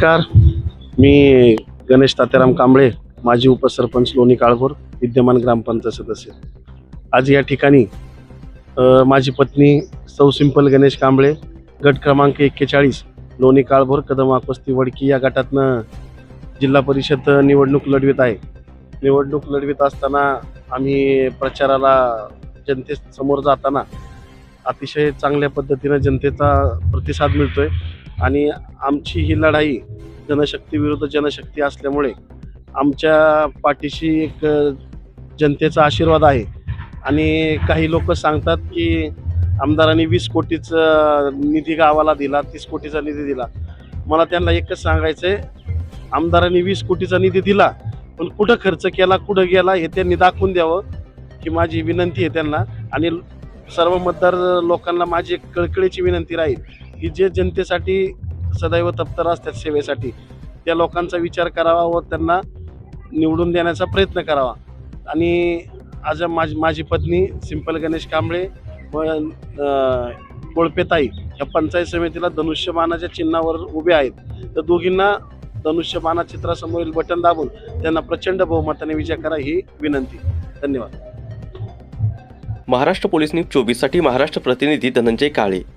नमस्कार, मी गणेश तात्याराम कांबळे, माजी उपसरपंच लोणी काळभोर, विद्यमान ग्रामपंचायत सदस्य। आज या ठिकाणी माझी पत्नी सौ सिंपल गणेश कांबळे, गट क्रमांक 41 लोणी काळभोर कदम आकवस्ती वडकी या गटातनं जिल्हा परिषद निवडणूक लढवित आहे। निवडणूक लढवित असताना आम्ही प्रचाराला जनतेसमोर जाताना अतिशय चांगल्या पद्धतीनं जनतेचा प्रतिसाद मिळतोय आणि आमची ही लढाई जनशक्ती विरुद्ध जनशक्ती असल्यामुळे आमच्या पाठीशी एक जनतेचा आशीर्वाद आहे। आणि काही लोक सांगतात की आमदारांनी 20 कोटीचा निधी गावाला दिला, 30 कोटीचा निधी दिला। मला त्यांना एकच सांगायचं आहे, आमदारांनी 20 कोटीचा निधी दिला, पण कुठं खर्च केला, कुठं गेला हे त्यांनी दाखवून द्यावं ही माझी विनंती आहे त्यांना। आणि सर्व मतदार लोकांना माझी एक कळकळीची विनंती राहील की जे जनतेसाठी सदैव तत्पर असतात सेवेसाठी, त्या लोकांचा विचार करावा व त्यांना निवडून देण्याचा प्रयत्न करावा। आणि आज माझी पत्नी सिंपल गणेश कांबळे व कोळपेताई या पंचायत समितीला धनुष्यबाणाच्या चिन्हावर उभे आहेत, तर दोघींना धनुष्यबाणा चित्रासमोरील बटन दाबून त्यांना प्रचंड बहुमताने विजय करा ही विनंती। धन्यवाद। महाराष्ट्र पोलीस न्यूज 24 साठी महाराष्ट्र प्रतिनिधी धनंजय काळे।